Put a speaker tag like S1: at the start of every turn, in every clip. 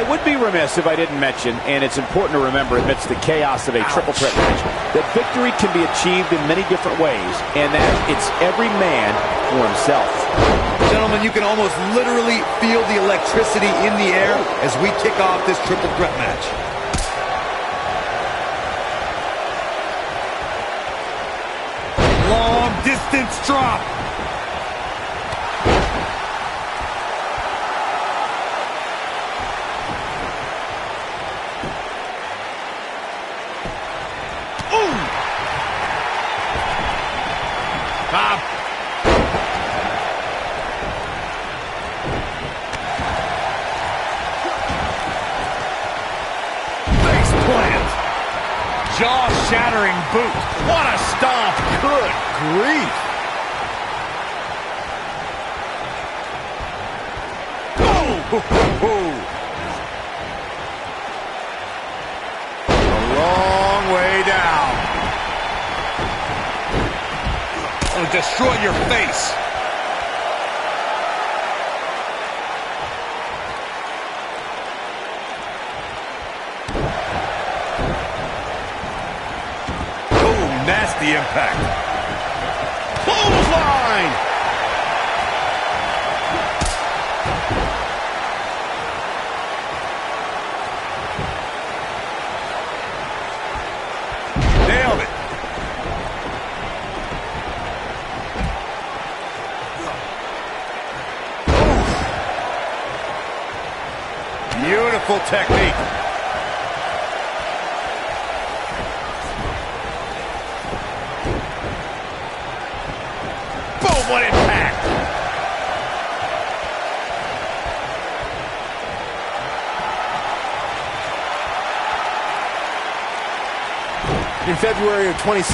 S1: I would be remiss if I didn't mention, and it's important to remember amidst the chaos of a triple threat match, that victory can be achieved in many different ways, and that it's every man for himself.
S2: Gentlemen, you can almost literally feel the electricity in the air as we kick off this triple threat match. Long distance drop. Jaw-shattering boot. What a stomp. Good grief. Oh! A long way down. It'll destroy your face. Nasty impact. Clothesline! Nailed it. Oof. Beautiful technique. What impact!
S3: In February of 2017,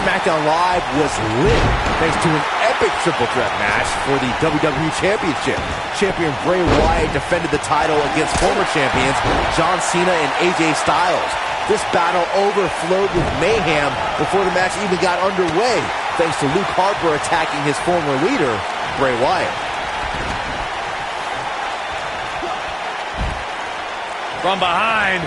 S3: SmackDown Live was lit thanks to an epic triple threat match for the WWE Championship. Champion Bray Wyatt defended the title against former champions John Cena and AJ Styles. This battle overflowed with mayhem before the match even got underway, thanks to Luke Harper attacking his former leader, Bray Wyatt.
S2: From behind.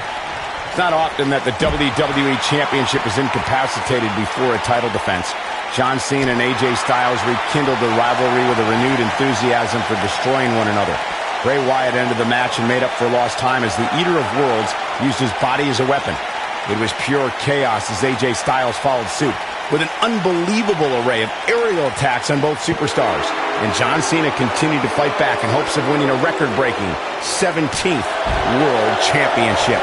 S1: It's not often that the WWE Championship is incapacitated before a title defense. John Cena and AJ Styles rekindled the rivalry with a renewed enthusiasm for destroying one another. Bray Wyatt ended the match and made up for lost time as the Eater of Worlds used his body as a weapon. It was pure chaos as AJ Styles followed suit with an unbelievable array of aerial attacks on both superstars. And John Cena continued to fight back in hopes of winning a record-breaking 17th World Championship.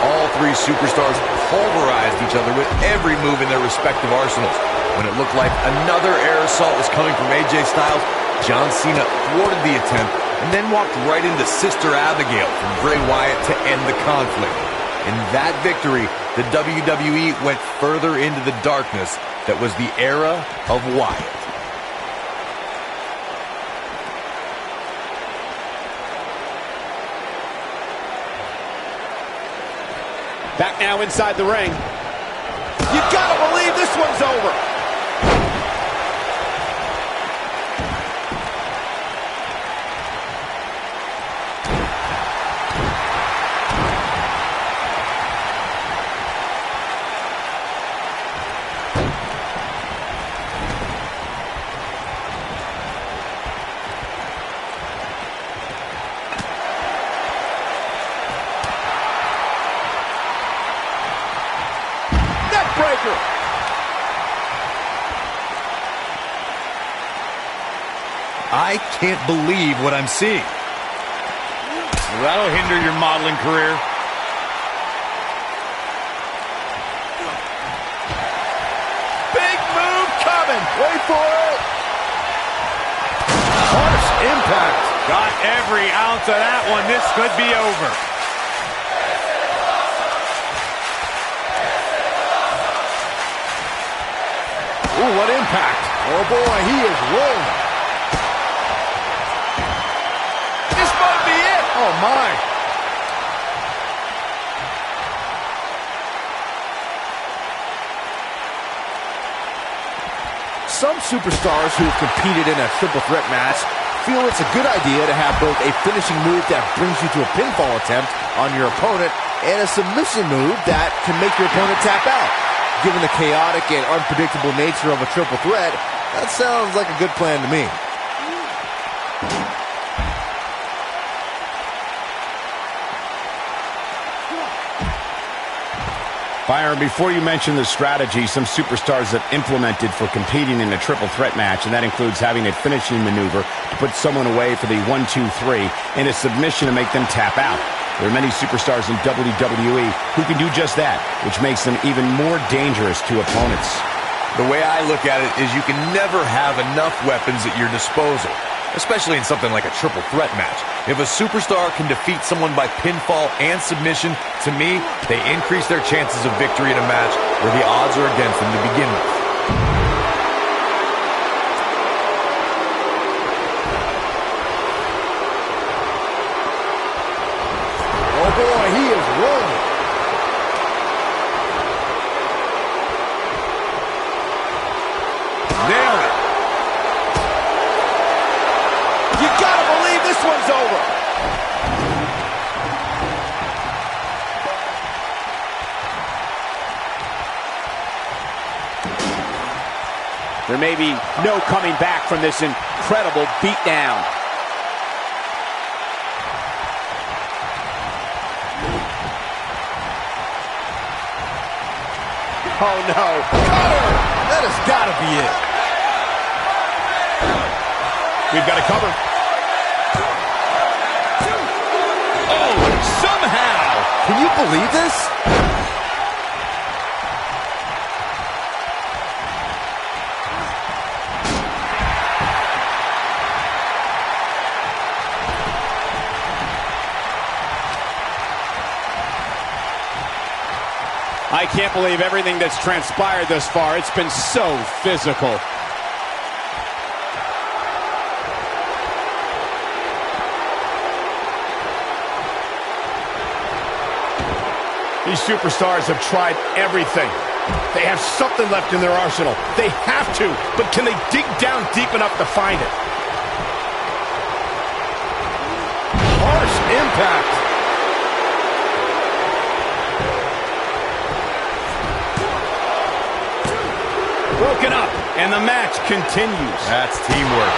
S2: All three superstars pulverized each other with every move in their respective arsenals. When it looked like another air assault was coming from AJ Styles, John Cena thwarted the attempt and then walked right into Sister Abigail from Bray Wyatt to end the conflict. In that victory, the WWE went further into the darkness that was the era of Wyatt.
S1: Back now inside the ring. You gotta believe this one's over.
S2: I can't believe what I'm seeing. That'll hinder your modeling career.
S1: Big move coming. Wait for it.
S2: Harsh impact. Got every ounce of that one. This could be over.
S3: Ooh, what impact. Oh boy, he is rolling.
S1: This might be it.
S3: Oh my. Some superstars who have competed in a triple threat match feel it's a good idea to have both a finishing move that brings you to a pinfall attempt on your opponent and a submission move that can make your opponent tap out. Given the chaotic and unpredictable nature of a triple threat, that sounds like a good plan to me.
S1: Byron, before you mention the strategy some superstars have implemented for competing in a triple threat match, and that includes having a finishing maneuver to put someone away for the 1-2-3 and a submission to make them tap out. There are many superstars in WWE who can do just that, which makes them even more dangerous to opponents.
S2: The way I look at it is you can never have enough weapons at your disposal, especially in something like a triple threat match. If a superstar can defeat someone by pinfall and submission, to me, they increase their chances of victory in a match where the odds are against them to begin with.
S3: Oh boy, he is rolling.
S2: Nailed it.
S3: You gotta believe this one's over.
S4: There may be no coming back from this incredible beatdown.
S3: Oh no. Cover! That has gotta be it.
S1: We've got a cover. Oh, somehow!
S3: Can you believe this?
S4: I can't believe everything that's transpired thus far. It's been so physical.
S1: These superstars have tried everything. They have something left in their arsenal. They have to, but can they dig down deep enough to find it? Harsh impact. Broken up, and the match continues.
S2: That's teamwork.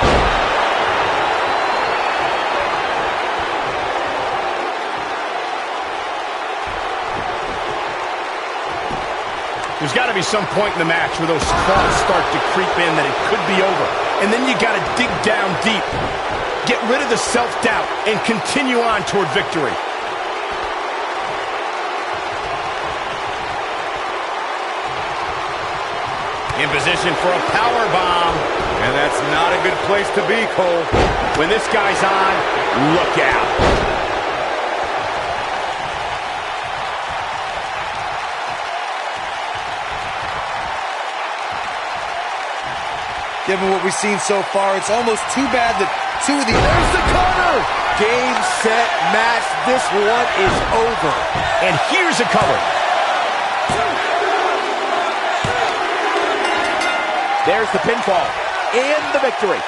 S1: There's got to be some point in the match where those thoughts start to creep in that it could be over. And then you got to dig down deep. Get rid of the self-doubt and continue on toward victory. In position for a power bomb.
S2: And that's not a good place to be, Cole.
S1: When this guy's on, look out.
S2: Given what we've seen so far, it's almost too bad that two of the...
S3: There's the cover! Game, set, match. This one is over.
S1: And here's a cover.
S4: There's the pinfall and the victory.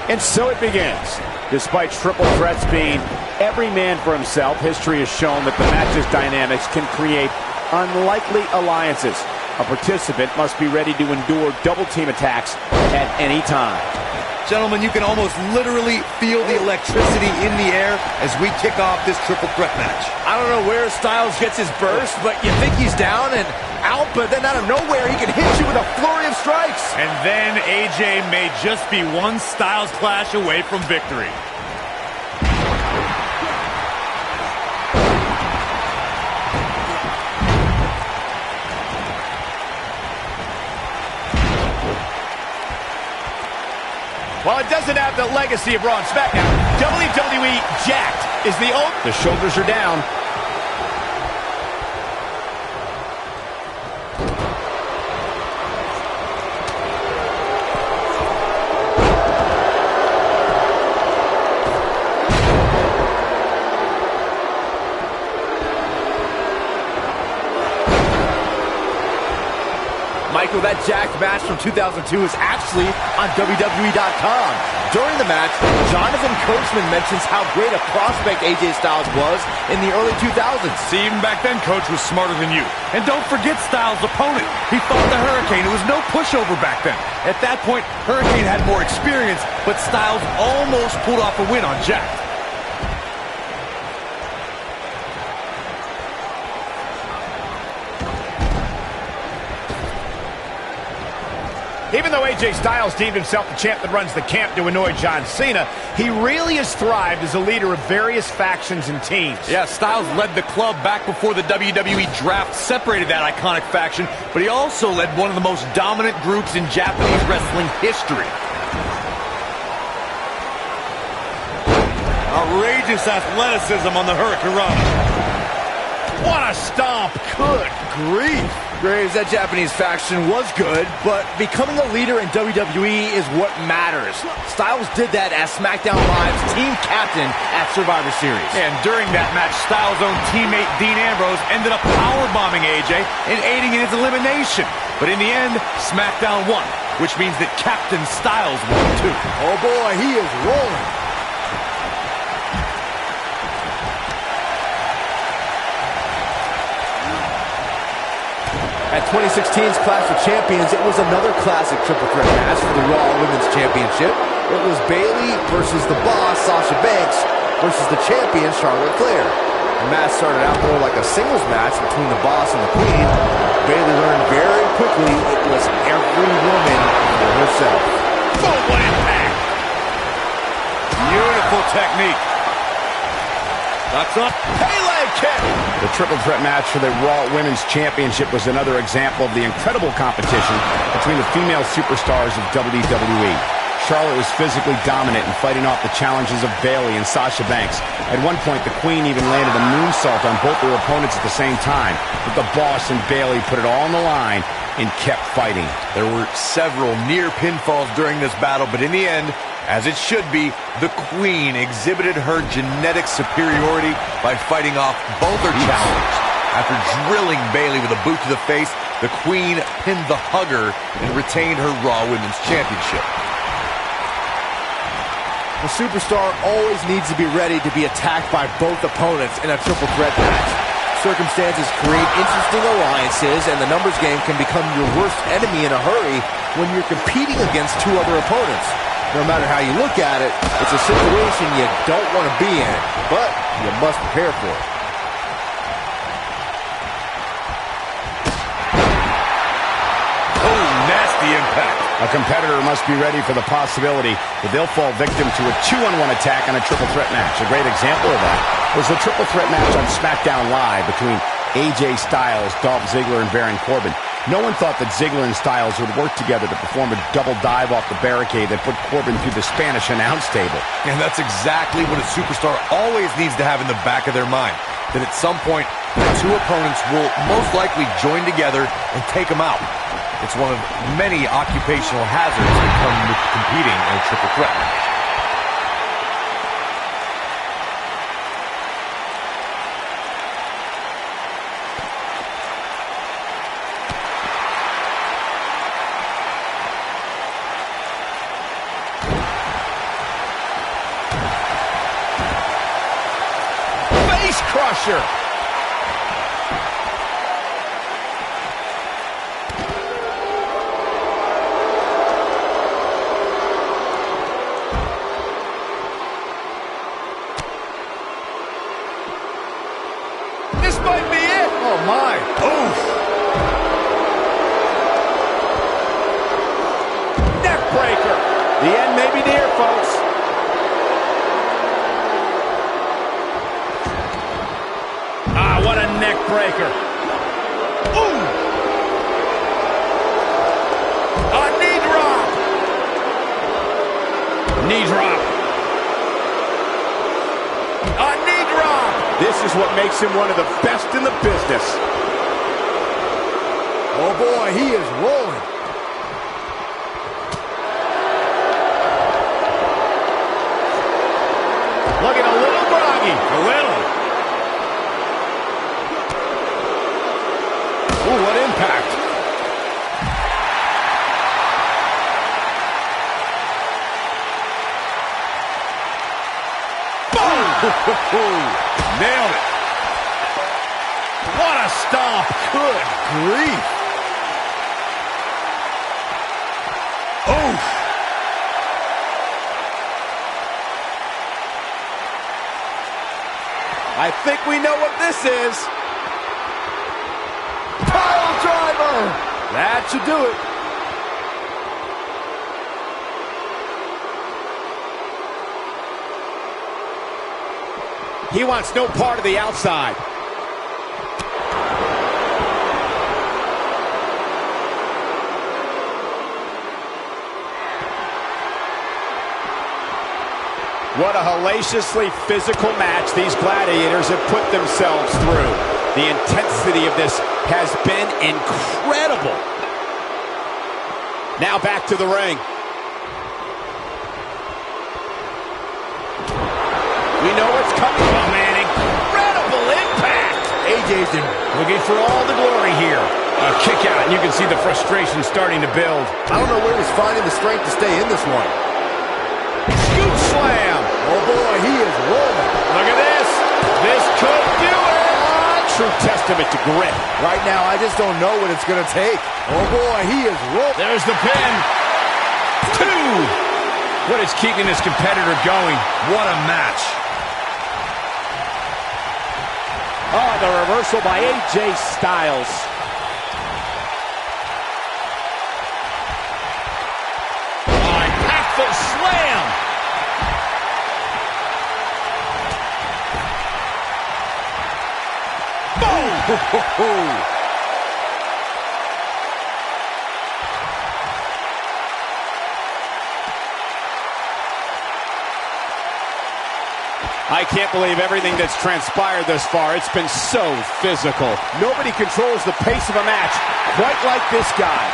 S4: And so it begins. Despite triple threats being every man for himself, history has shown that the match's dynamics can create unlikely alliances. A participant must be ready to endure double-team attacks at any time.
S2: Gentlemen, you can almost literally feel the electricity in the air as we kick off this triple threat match.
S3: I don't know where Styles gets his burst, but you think he's down and out, but then out of nowhere, he can hit you with a flurry of strikes.
S5: And then AJ may just be one Styles clash away from victory.
S4: While it doesn't have the legacy of Raw and SmackDown, WWE Jacked is the old. The shoulders are down.
S3: Michael, that Jacked match from 2002 is actually on WWE.com. During the match, Jonathan Coachman mentions how great a prospect AJ Styles was in the early 2000s.
S5: See, even back then, Coach was smarter than you. And don't forget Styles' opponent. He fought the Hurricane. It was no pushover back then. At that point, Hurricane had more experience, but Styles almost pulled off a win on Jacked.
S1: Even though AJ Styles deemed himself the champ that runs the camp to annoy John Cena, he really has thrived as a leader of various factions and teams.
S5: Yeah, Styles led the club back before the WWE draft separated that iconic faction, but he also led one of the most dominant groups in Japanese wrestling history. Outrageous athleticism on the Hurricane.
S1: What a stomp! Good grief!
S3: Graves, that Japanese faction was good, but becoming a leader in WWE is what matters. Styles did that as SmackDown Live's team captain at Survivor Series.
S5: And during that match, Styles' own teammate Dean Ambrose ended up powerbombing AJ and aiding in his elimination. But in the end, SmackDown won, which means that Captain Styles won too.
S3: Oh boy, he is rolling. At 2016's Clash of Champions, it was another classic triple threat match for the Raw Women's Championship. It was Bayley versus the Boss, Sasha Banks, versus the champion, Charlotte Flair. The match started out more like a singles match between the Boss and the Queen. Bayley learned very quickly it was every woman for herself.
S5: Boom, what impact! Beautiful technique. That's up.
S1: Pele kick! The triple threat match for the Raw Women's Championship was another example of the incredible competition between the female superstars of WWE. Charlotte was physically dominant and fighting off the challenges of Bayley and Sasha Banks. At one point, the Queen even landed a moonsault on both their opponents at the same time. But the Boss and Bayley put it all on the line and kept fighting.
S2: There were several near pinfalls during this battle, but in the end, as it should be, the Queen exhibited her genetic superiority by fighting off both her challengers. After drilling Bayley with a boot to the face, the Queen pinned the Hugger and retained her Raw Women's Championship.
S3: The superstar always needs to be ready to be attacked by both opponents in a triple threat match. Circumstances create interesting alliances, and the numbers game can become your worst enemy in a hurry when you're competing against two other opponents. No matter how you look at it, it's a situation you don't want to be in, but you must prepare for it.
S2: Oh, nasty impact.
S1: A competitor must be ready for the possibility that they'll fall victim to a 2-on-1 attack on a triple threat match. A great example of that was the triple threat match on SmackDown Live between AJ Styles, Dolph Ziggler, and Baron Corbin. No one thought that Ziggler and Styles would work together to perform a double dive off the barricade that put Corbin through the Spanish announce table.
S2: And that's exactly what a superstar always needs to have in the back of their mind. That at some point, the two opponents will most likely join together and take them out. It's one of many occupational hazards that come with competing in a triple threat match.
S1: Face crusher!
S2: This might be it.
S3: Oh, my.
S2: Oof.
S4: Neck breaker. The end may be near, folks. Ah, what a neck breaker. Ooh. A knee drop. Knee drop. A knee drop. This is what makes him one of the best in the business.
S3: Oh, boy, he is rolling.
S4: Looking a little groggy. A little. Ooh, what impact. Boom! Nailed it. What a stomp. Good grief. Oof. I think we know what this is. Pile driver. That should do it. He wants no part of the outside. What a hellaciously physical match these gladiators have put themselves through. The intensity of this has been incredible. Now back to the ring. We know what's coming. Oh, man, incredible impact.
S3: AJ's in.
S1: Looking for all the glory here. A kick out, and you can see the frustration starting to build.
S3: I don't know where he's finding the strength to stay in this one.
S1: Scoop slam.
S3: Oh, boy, he is rolling.
S4: Look at this. This could do it. True testament to grit.
S3: Right now, I just don't know what it's going to take. Oh, boy, he is rolling.
S1: There's the pin. 2. What is keeping this competitor going? What a match.
S4: Oh, the reversal by AJ Styles. Oh, impactful slam. Boom! I can't believe everything that's transpired thus far. It's been so physical. Nobody controls the pace of a match quite like this guy.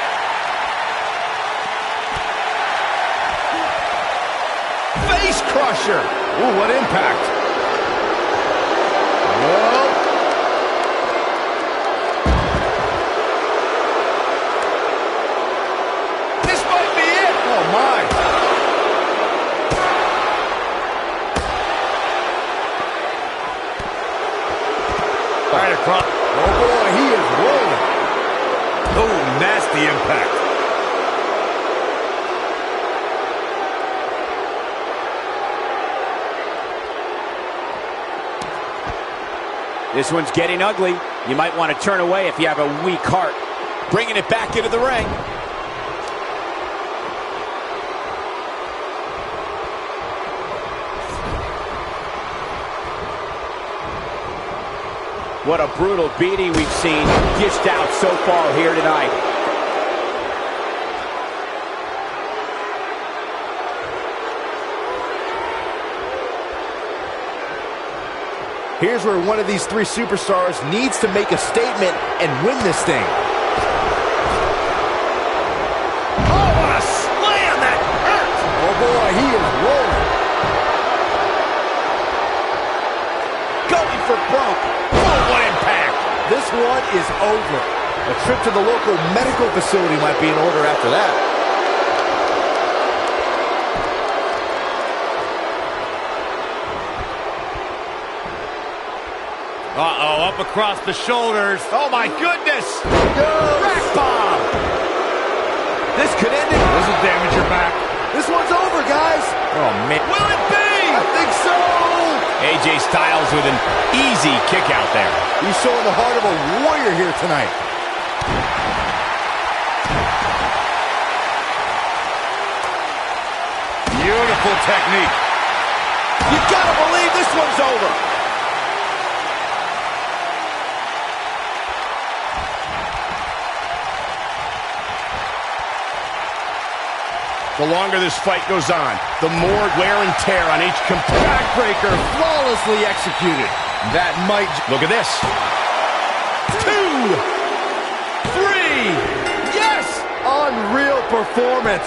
S4: Face crusher. Ooh, what impact. Whoa. This might be it. Oh, my.
S5: Right across.
S3: Oh, boy, he is rolling.
S5: Oh, nasty impact.
S4: This one's getting ugly. You might want to turn away if you have a weak heart. Bringing it back into the ring. What a brutal beating we've seen dished out so far here tonight.
S3: Here's where one of these three superstars needs to make a statement and win this thing.
S5: Oh, what a slam! That hurt!
S3: Oh, boy, he is rolling.
S4: Going for broke.
S5: Oh, what impact!
S3: This one is over. A trip to the local medical facility might be in order after that.
S5: Uh-oh, up across the shoulders.
S4: Oh, my goodness. Rack bomb. This could end it.
S5: This will damage your back.
S3: This one's over, guys.
S4: Oh, man.
S5: Will it be?
S3: I think so.
S4: AJ Styles with an easy kick out there.
S3: He's showing the heart of a warrior here tonight.
S5: Beautiful technique.
S4: You gotta believe this one's over. The longer this fight goes on, the more wear and tear on each
S3: Backbreaker flawlessly executed.
S4: That might... Look at this. 2, 3. Yes!
S3: Unreal performance.